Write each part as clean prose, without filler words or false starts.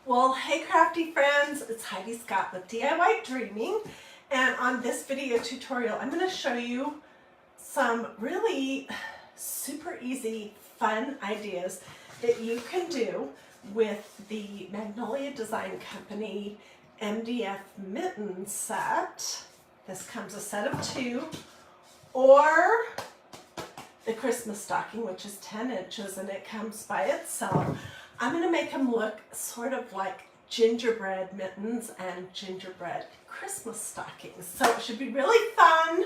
Well, hey crafty friends, it's Hiedi Scott with DiyDreaming, and on this video tutorial I'm going to show you some really super easy, fun ideas that you can do with the Magnolia Design Company MDF mitten set. This comes a set of 2, or the Christmas stocking, which is 10 inches and it comes by itself. I'm going to make them look sort of like gingerbread mittens and gingerbread Christmas stockings. So it should be really fun.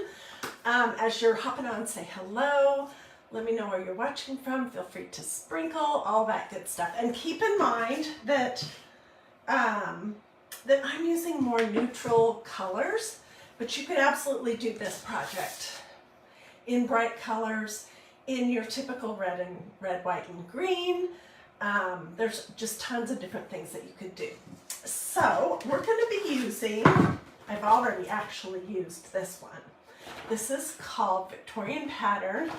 As you're hopping on, say hello. Let me know where you're watching from. Feel free to sprinkle, all that good stuff. And keep in mind that, that I'm using more neutral colors, but you could absolutely do this project in bright colors, in your typical red, white, and green. There's just tons of different things that you could do. So we're going to be using, I've already actually used this one. This is called Victorian Pattern,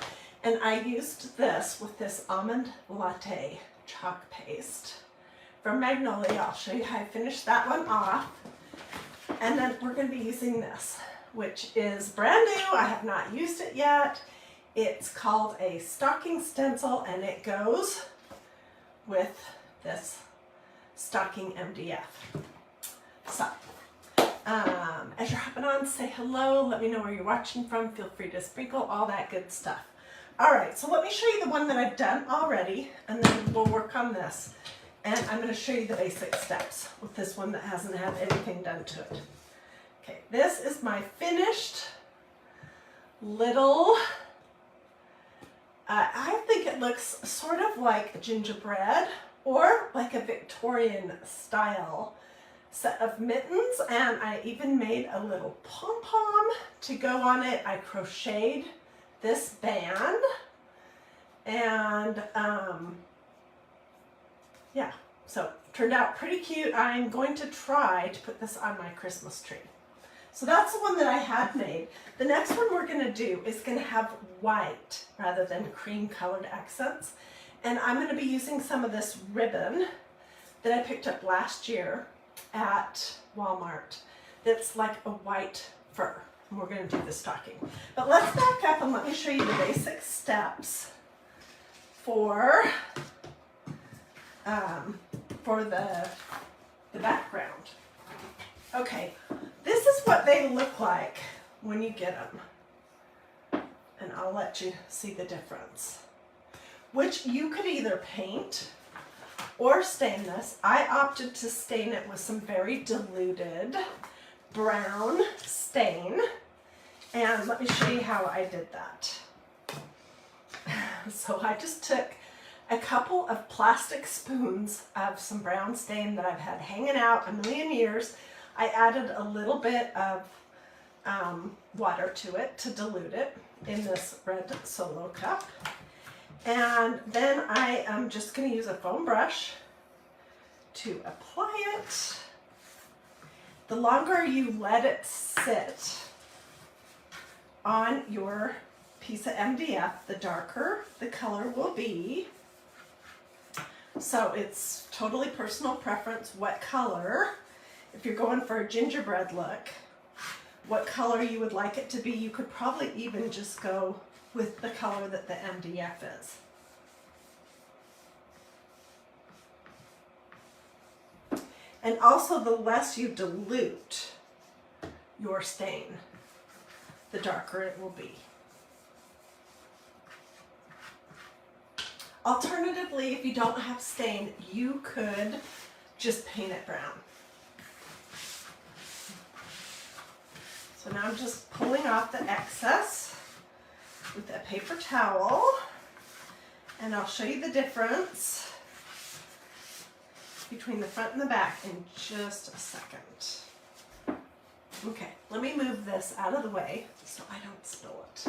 and I used this with this almond latte chalk paste from Magnolia. I'll show you how I finished that one off. And then we're going to be using this, which is brand new. I have not used it yet. It's called a stocking stencil, and it goes with this stocking MDF. So, as you're hopping on, say hello, let me know where you're watching from, feel free to sprinkle, all that good stuff. Alright, so let me show you the one that I've done already, and then we'll work on this. And I'm going to show you the basic steps with this one that hasn't had anything done to it. Okay, this is my finished little, I think it looks sort of like gingerbread or like a Victorian style set of mittens, and I even made a little pom-pom to go on it. I crocheted this band, and yeah, so turned out pretty cute. I'm going to try to put this on my Christmas tree. So that's the one that I had made. The next one we're going to do is going to have white rather than cream colored accents. And I'm going to be using some of this ribbon that I picked up last year at Walmart. That's like a white fur. And we're going to do the stocking. But let's back up and let me show you the basic steps for the background. Okay, this is what they look like when you get them, and I'll let you see the difference, which you could either paint or stain this. I opted to stain it with some very diluted brown stain, and let me show you how I did that. So I just took a couple of plastic spoons of some brown stain that I've had hanging out a million years. I added a little bit of water to it to dilute it in this red Solo cup. And then I am just going to use a foam brush to apply it. The longer you let it sit on your piece of MDF, the darker the color will be. So it's totally personal preference what color. If you're going for a gingerbread look, what color you would like it to be. You could probably even just go with the color that the MDF is. And also, the less you dilute your stain, the darker it will be. Alternatively, if you don't have stain, you could just paint it brown. So now I'm just pulling off the excess with a paper towel, and I'll show you the difference between the front and the back in just a second. Okay, let me move this out of the way so I don't spill it.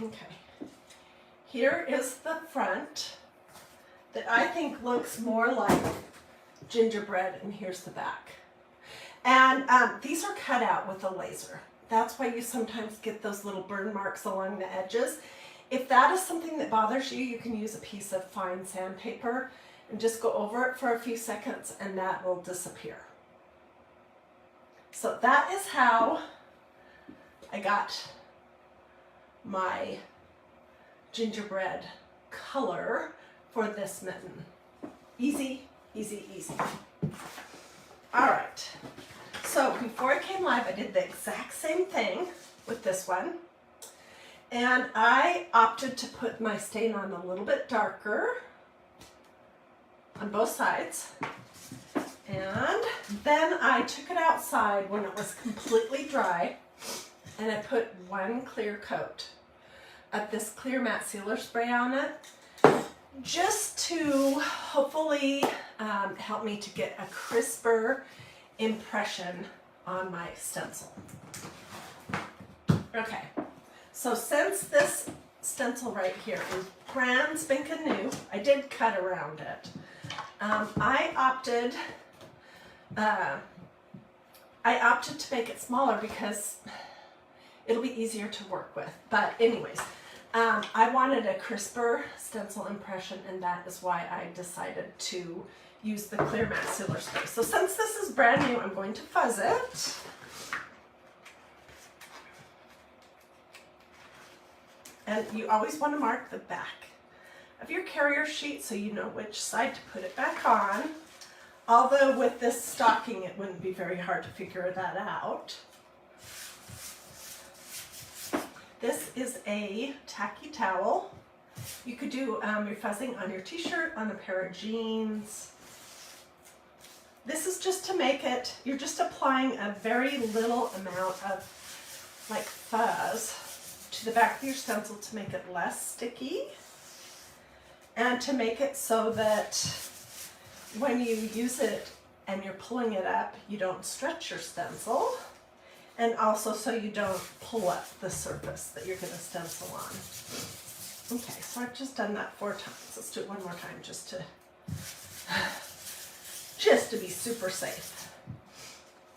Okay. Here is the front that I think looks more like gingerbread, and here's the back. And these are cut out with a laser. That's why you sometimes get those little burn marks along the edges. If that is something that bothers you, you can use a piece of fine sandpaper and just go over it for a few seconds and that will disappear. So that is how I got my gingerbread color for this mitten. Easy, easy, easy. All right, so before I came live, I did the exact same thing with this one. And I opted to put my stain on a little bit darker on both sides. And then I took it outside when it was completely dry and I put one clear coat of this clear matte sealer spray on it, just to hopefully help me to get a crisper impression on my stencil. Okay, so since this stencil right here is brand spanking new, I did cut around it. I opted to make it smaller because it'll be easier to work with. But anyways, I wanted a crisper stencil impression, and that is why I decided to use the clear matte sealer spray. So since this is brand new, I'm going to fuzz it. And you always want to mark the back of your carrier sheet so you know which side to put it back on. Although with this stocking, it wouldn't be very hard to figure that out. This is a tacky towel. You could do your fuzzing on your t-shirt, on a pair of jeans. This is just to make it, you're just applying a very little amount of like fuzz to the back of your stencil to make it less sticky and to make it so that when you use it and you're pulling it up, you don't stretch your stencil, and also so you don't pull up the surface that you're going to stencil on. Okay, so I've just done that 4 times. Let's do it one more time just to be super safe.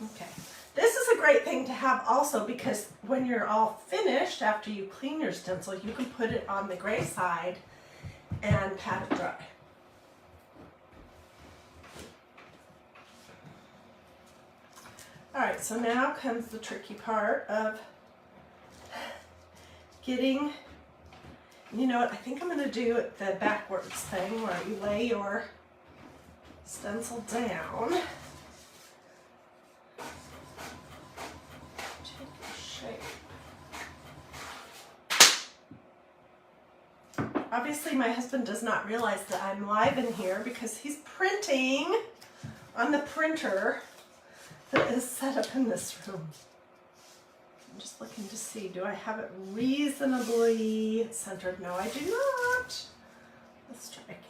Okay, this is a great thing to have also because when you're all finished, after you clean your stencil, you can put it on the gray side and pat it dry. All right, so now comes the tricky part of getting, you know what, I think I'm going to do the backwards thing where you lay your stencil down, take the shape. Obviously my husband does not realize that I'm live in here because he's printing on the printer that is set up in this room. I'm just looking to see, do I have it reasonably centered? No, I do not. Let's try again.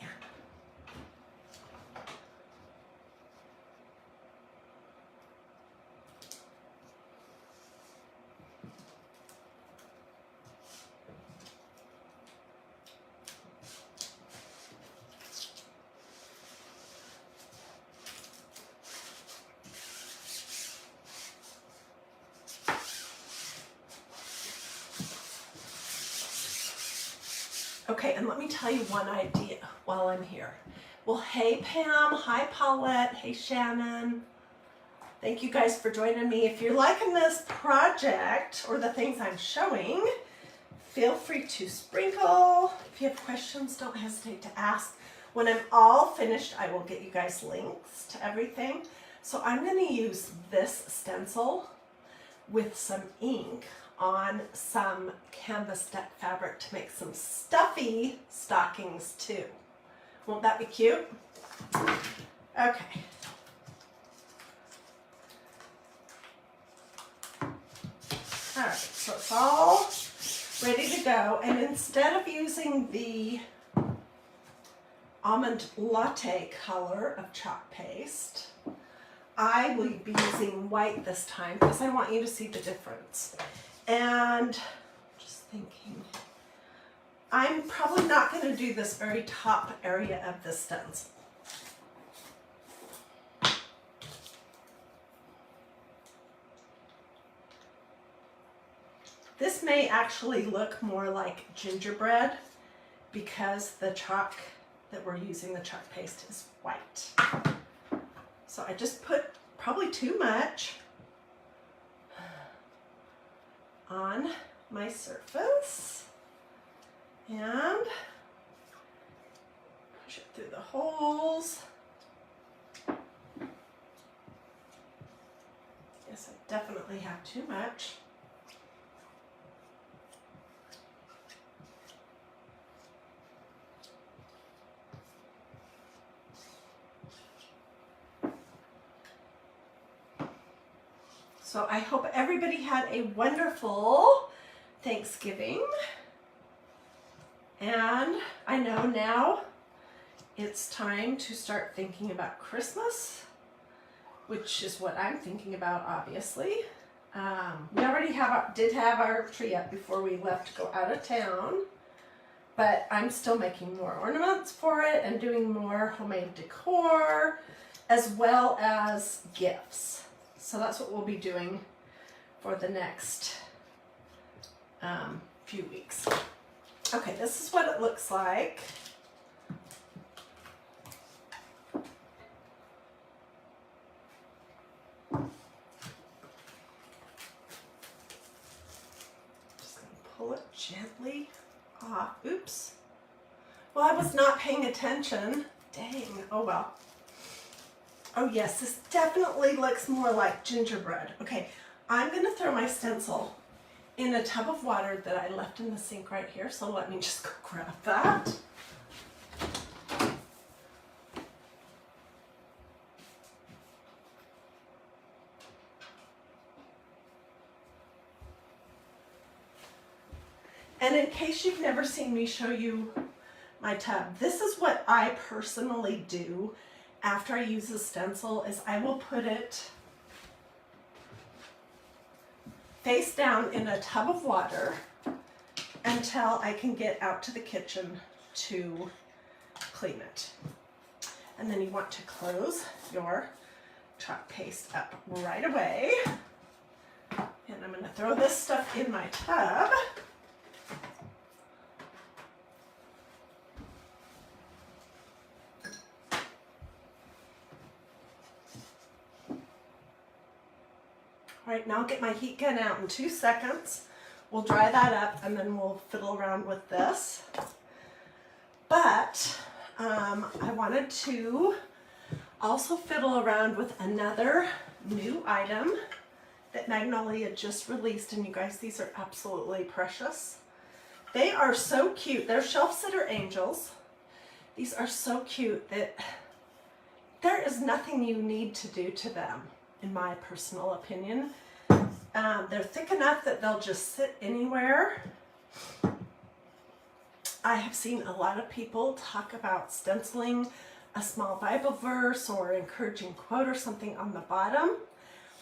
Okay, and let me tell you one idea while I'm here. Well, hey Pam, hi Paulette, hey Shannon. Thank you guys for joining me. If you're liking this project or the things I'm showing, feel free to sprinkle. If you have questions, don't hesitate to ask. When I'm all finished, I will get you guys links to everything. So I'm going to use this stencil with some ink on some canvas deck fabric to make some stuffy stockings too. Won't that be cute? Okay. All right, so it's all ready to go. And instead of using the almond latte color of chalk paste, I will be using white this time because I want you to see the difference. And just thinking, I'm probably not going to do this very top area of the stencil. This may actually look more like gingerbread because the chalk that we're using, the chalk paste, is white. So I just put probably too much on my surface and push it through the holes. Yes, I definitely have too much. So I hope everybody had a wonderful Thanksgiving. And I know now it's time to start thinking about Christmas, which is what I'm thinking about, obviously. We already did have our tree up before we left to go out of town, but I'm still making more ornaments for it and doing more homemade decor, as well as gifts. So that's what we'll be doing for the next few weeks. Okay, this is what it looks like. Just gonna pull it gently off. Oops. Well, I was not paying attention. Dang, oh well. Oh yes, this definitely looks more like gingerbread. Okay, I'm gonna throw my stencil in a tub of water that I left in the sink right here, so let me just go grab that. And in case you've never seen me show you my tub, this is what I personally do after I use the stencil, is I will put it face down in a tub of water until I can get out to the kitchen to clean it. And then you want to close your chalk paste up right away. And I'm going to throw this stuff in my tub. All right, now I'll get my heat gun out in 2 seconds. We'll dry that up and then we'll fiddle around with this. But I wanted to also fiddle around with another new item that Magnolia just released, and you guys, these are absolutely precious. They are so cute. They're shelf sitter angels. These are so cute that there is nothing you need to do to them, in my personal opinion. They're thick enough that they'll just sit anywhere. I have seen a lot of people talk about stenciling a small Bible verse or encouraging quote or something on the bottom.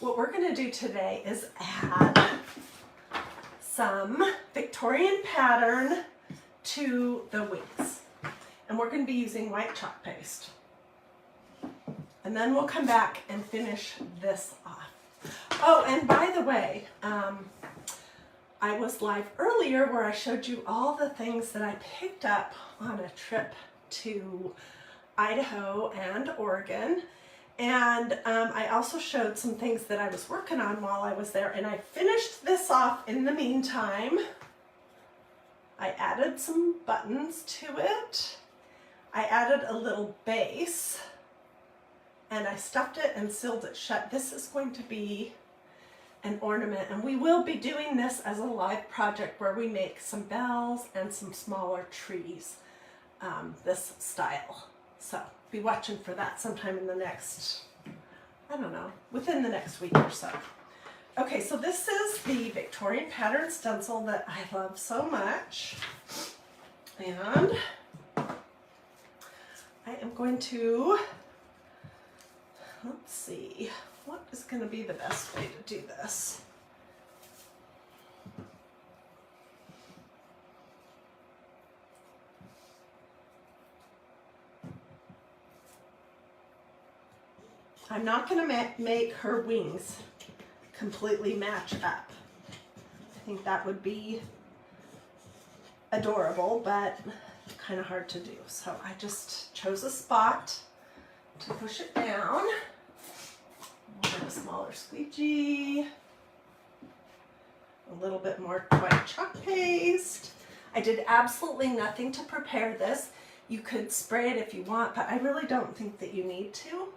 What we're going to do today is add some Victorian pattern to the wings. And we're going to be using white chalk paste. And then we'll come back and finish this off. Oh, and by the way, I was live earlier where I showed you all the things that I picked up on a trip to Idaho and Oregon. And I also showed some things that I was working on while I was there. And I finished this off in the meantime. I added some buttons to it. I added a little base. And I stuffed it and sealed it shut. This is going to be an ornament, and we will be doing this as a live project where we make some bells and some smaller trees, this style. So be watching for that sometime in the next, I don't know, within the next week or so. Okay, so this is the Victorian pattern stencil that I love so much. And I am going to, let's see, what is going to be the best way to do this? I'm not going to make her wings completely match up. think that would be adorable, but kind of hard to do. So I just chose a spot to push it down. We'll get a smaller squeegee. A little bit more white chalk paste. I did absolutely nothing to prepare this. You could spray it if you want, but I really don't think that you need to.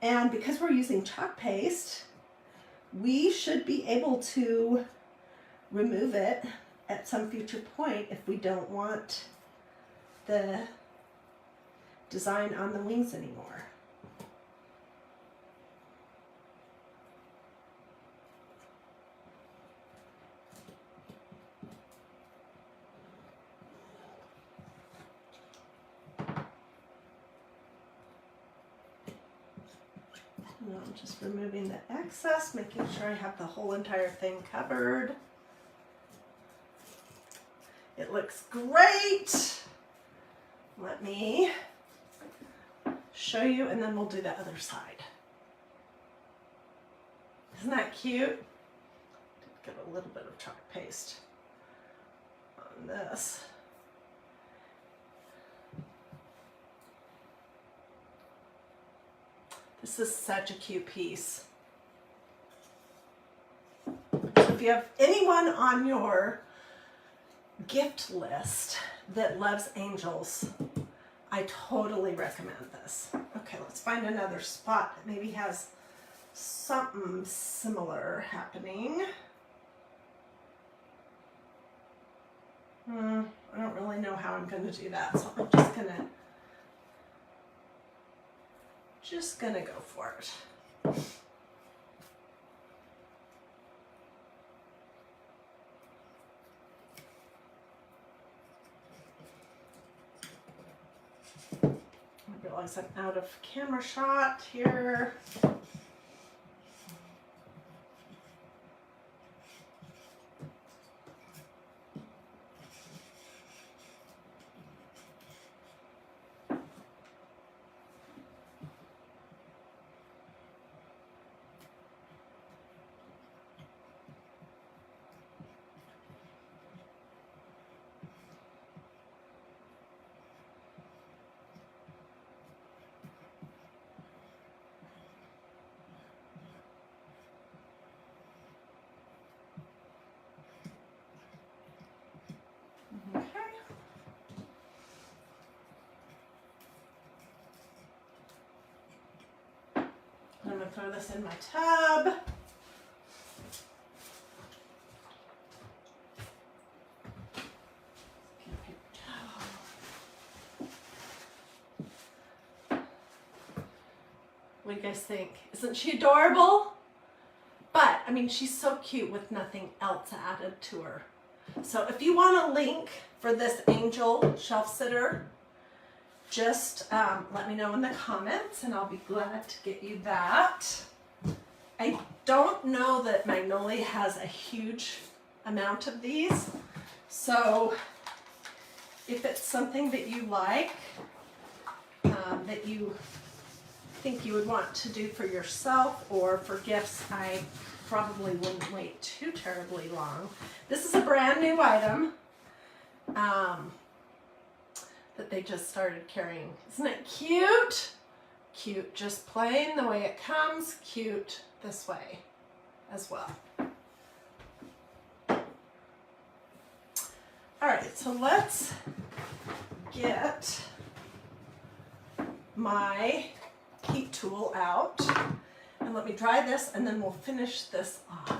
And because we're using chalk paste, we should be able to remove it at some future point if we don't want the design on the wings anymore. I'm just removing the excess, making sure I have the whole entire thing covered. It looks great. Let me show you and then we'll do the other side. Isn't that cute? Get a little bit of chalk paste on this. This is such a cute piece. So if you have anyone on your gift list that loves angels, I totally recommend this. Okay, let's find another spot that maybe has something similar happening. I don't really know how I'm going to do that, so I'm just gonna go for it. I realize I'm out of camera shot here. Okay. I'm going to throw this in my tub. What do you guys think? Isn't she adorable? But, I mean, she's so cute with nothing else added to her. So if you want a link for this angel shelf sitter, just let me know in the comments and I'll be glad to get you that. I don't know that Magnolia has a huge amount of these, so if it's something that you like, that you think you would want to do for yourself or for gifts, I probably wouldn't wait too terribly long. This is a brand new item that they just started carrying. Isn't it cute? Cute just plain the way it comes, cute this way as well. All right, so let's get my heat tool out and let me dry this and then we'll finish this off.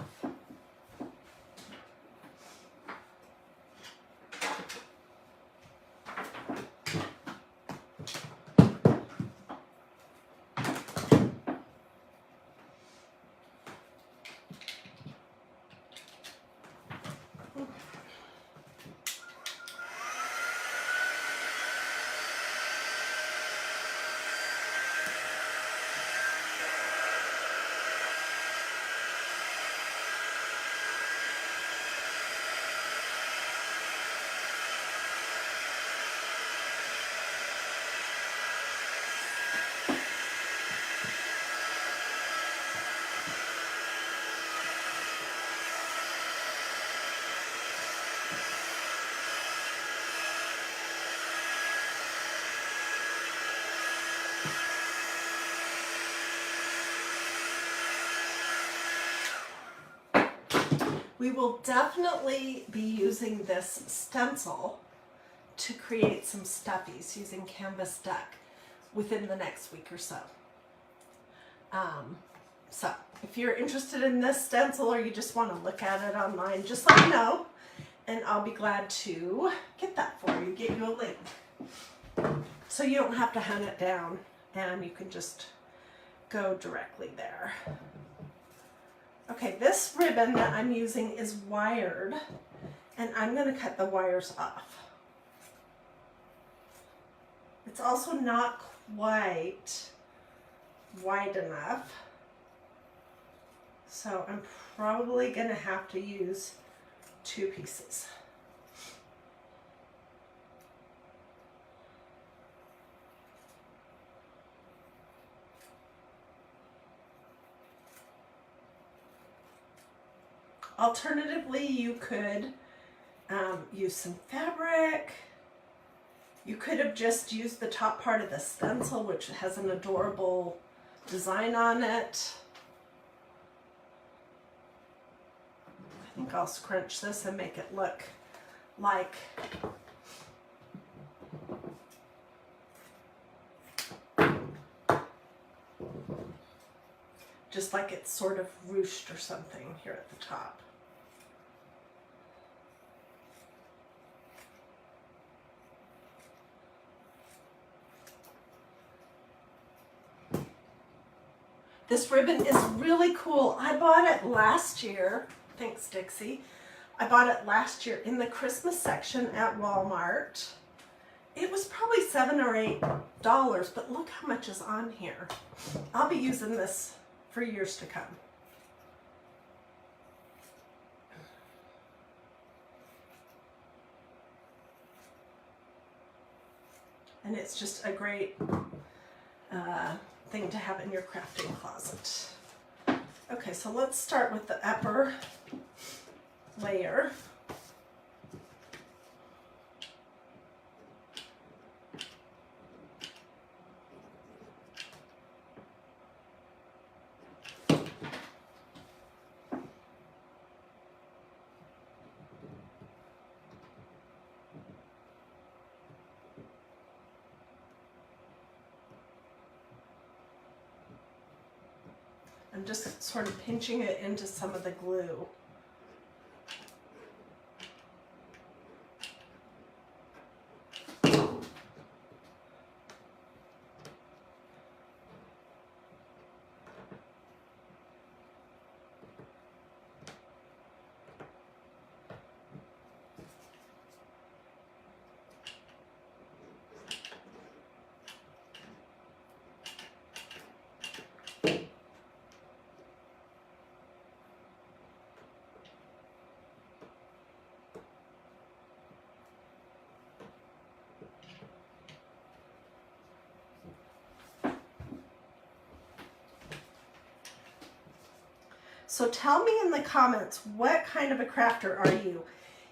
We will definitely be using this stencil to create some stuffies using canvas duck within the next week or so. So if you're interested in this stencil or you just want to look at it online, just let me know and I'll be glad to get that for you, get you a link. So you don't have to hunt it down and you can just go directly there. Okay, this ribbon that I'm using is wired and I'm going to cut the wires off. It's also not quite wide enough, so I'm probably going to have to use 2 pieces. Alternatively, you could use some fabric. You could have just used the top part of the stencil, which has an adorable design on it. I think I'll scrunch this and make it look like just like it's sort of ruched or something here at the top. This ribbon is really cool. I bought it last year. Thanks, Dixie. I bought it last year in the Christmas section at Walmart. It was probably $7 or $8, but look how much is on here. I'll be using this for years to come. And it's just a great thing to have in your crafting closet. Okay, so let's start with the upper layer. I'm just sort of pinching it into some of the glue. So tell me in the comments, what kind of a crafter are you?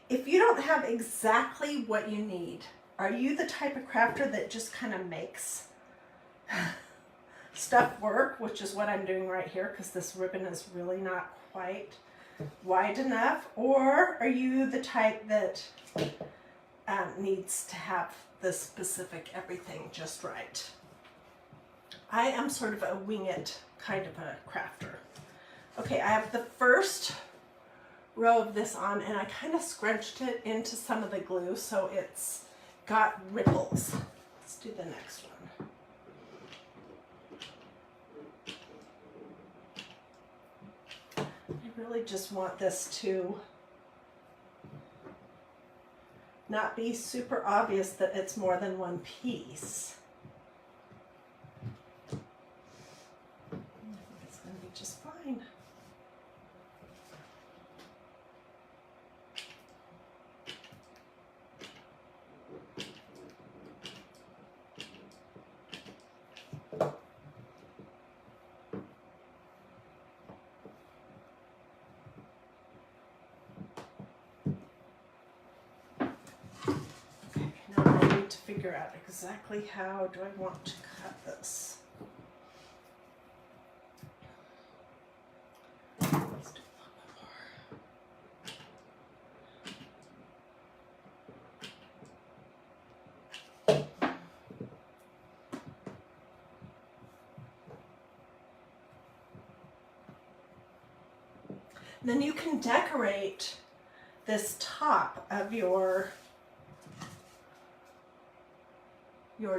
If you don't have exactly what you need, are you the type of crafter that just kind of makes stuff work, which is what I'm doing right here because this ribbon is really not quite wide enough? Or are you the type that needs to have the specific everything just right? I am sort of a wing it kind of a crafter. Okay, I have the first row of this on and I kind of scrunched it into some of the glue so it's got ripples. Let's do the next one. I really just want this to not be super obvious that it's more than one piece. I think it's going to be just fine. Figure out exactly how do I want to cut this. Let's do a little more. And then you can decorate this top of your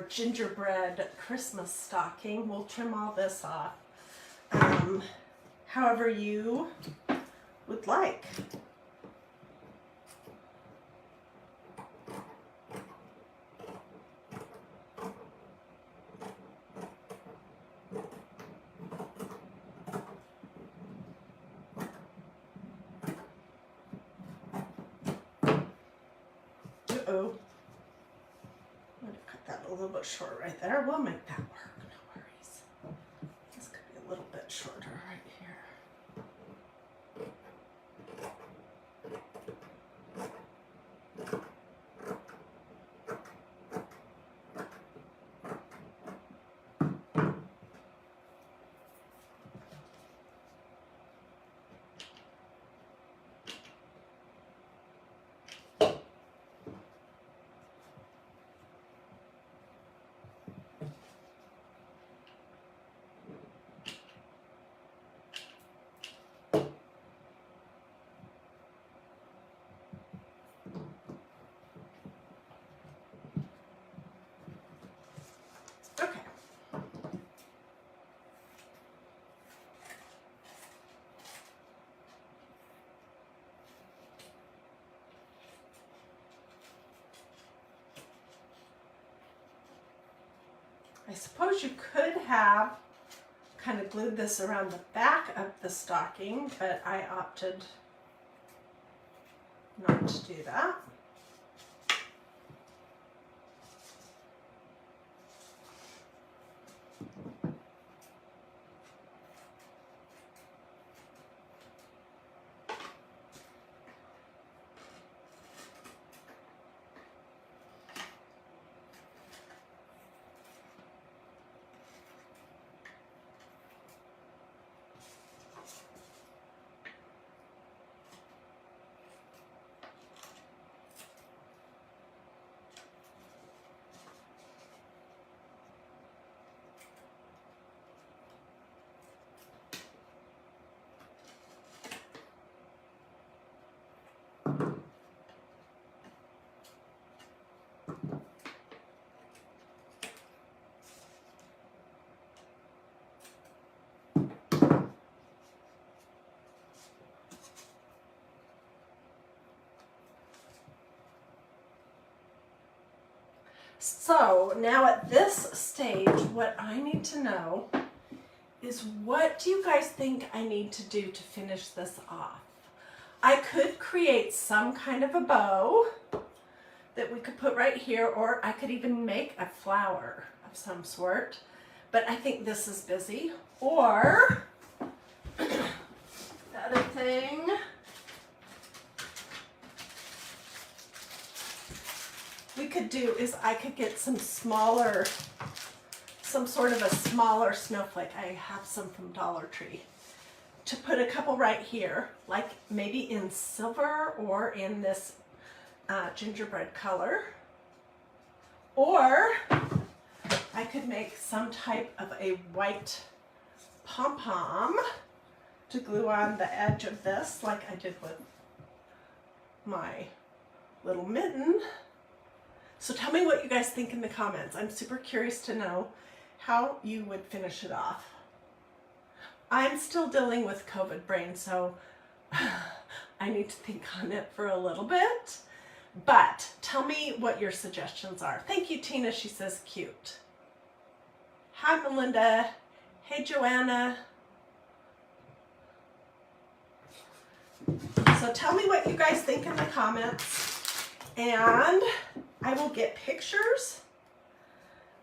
gingerbread Christmas stocking. We'll trim all this off however you would like. Uh-oh. I'm going to cut that a little bit short right there. We'll make that work. No worries. This could be a little bit shorter right here. Okay. I suppose you could have kind of glued this around the back of the stocking, but I opted not to do that. So now at this stage, what I need to know is, what do you guys think I need to do to finish this off? I could create some kind of a bow that we could put right here, or I could even make a flower of some sort, but I think this is busy. Or the other thing, we could do is I could get some smaller, some sort of a smaller snowflake. I have some from Dollar Tree, to put a couple right here, like maybe in silver or in this gingerbread color. Or I could make some type of a white pom-pom to glue on the edge of this, like I did with my little mitten. So tell me what you guys think in the comments. I'm super curious to know how you would finish it off. I'm still dealing with COVID brain, so I need to think on it for a little bit. But tell me what your suggestions are. Thank you, Tina. She says cute. Hi, Melinda. Hey, Joanna. So tell me what you guys think in the comments, and I will get pictures.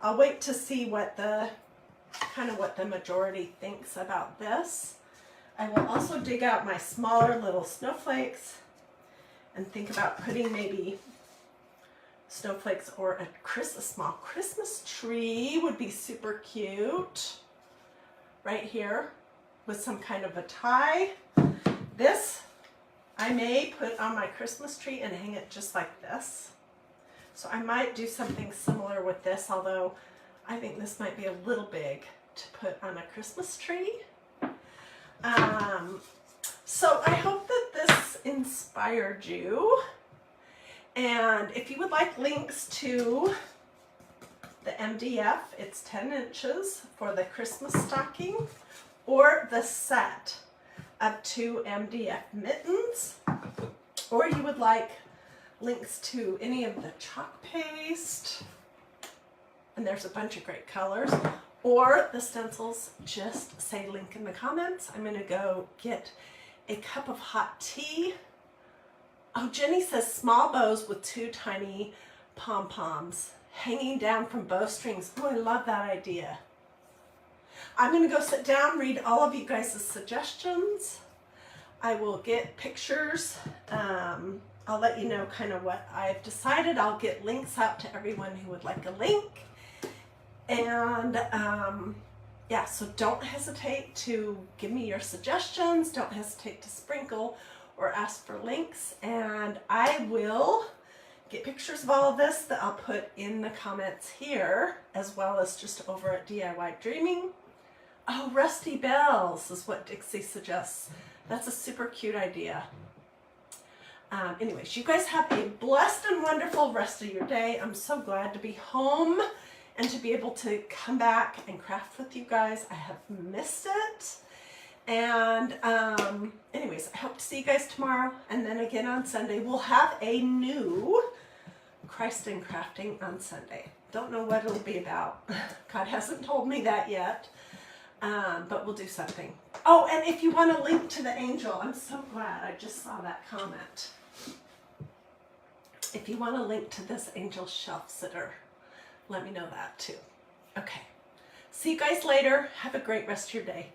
I'll wait to see what the what the majority thinks about this. I will also dig out my smaller little snowflakes and think about putting maybe snowflakes, or a small Christmas tree would be super cute right here with some kind of a tie. This I may put on my Christmas tree and hang it just like this. So I might do something similar with this, although I think this might be a little big to put on a Christmas tree. So I hope that this inspired you. And if you would like links to the MDF, it's 10 inches for the Christmas stocking, or the set of 2 MDF mittens, or you would like links to any of the chalk paste, and there's a bunch of great colors, or the stencils, just say link in the comments. I'm going to go get a cup of hot tea. Oh, Jenny says small bows with 2 tiny pom-poms hanging down from bowstrings. Oh, I love that idea. I'm going to go sit down, read all of you guys' suggestions. I will get pictures. I'll let you know kind of what I've decided. I'll get links out to everyone who would like a link. And yeah, so don't hesitate to give me your suggestions. Don't hesitate to sprinkle or ask for links. And I will get pictures of all of this that I'll put in the comments here, as well as just over at DiyDreaming. Oh, Rusty Bells is what Dixie suggests. That's a super cute idea. Anyways, you guys have a blessed and wonderful rest of your day. I'm so glad to be home and to be able to come back and craft with you guys. I have missed it. And anyways, I hope to see you guys tomorrow, and then again on Sunday. We'll have a new Christ in Crafting on Sunday. Don't know what it'll be about. God hasn't told me that yet, but we'll do something. Oh, and if you want a link to the angel, I'm so glad I just saw that comment. If you want a link to this angel shelf sitter, let me know that too. Okay. See you guys later. Have a great rest of your day.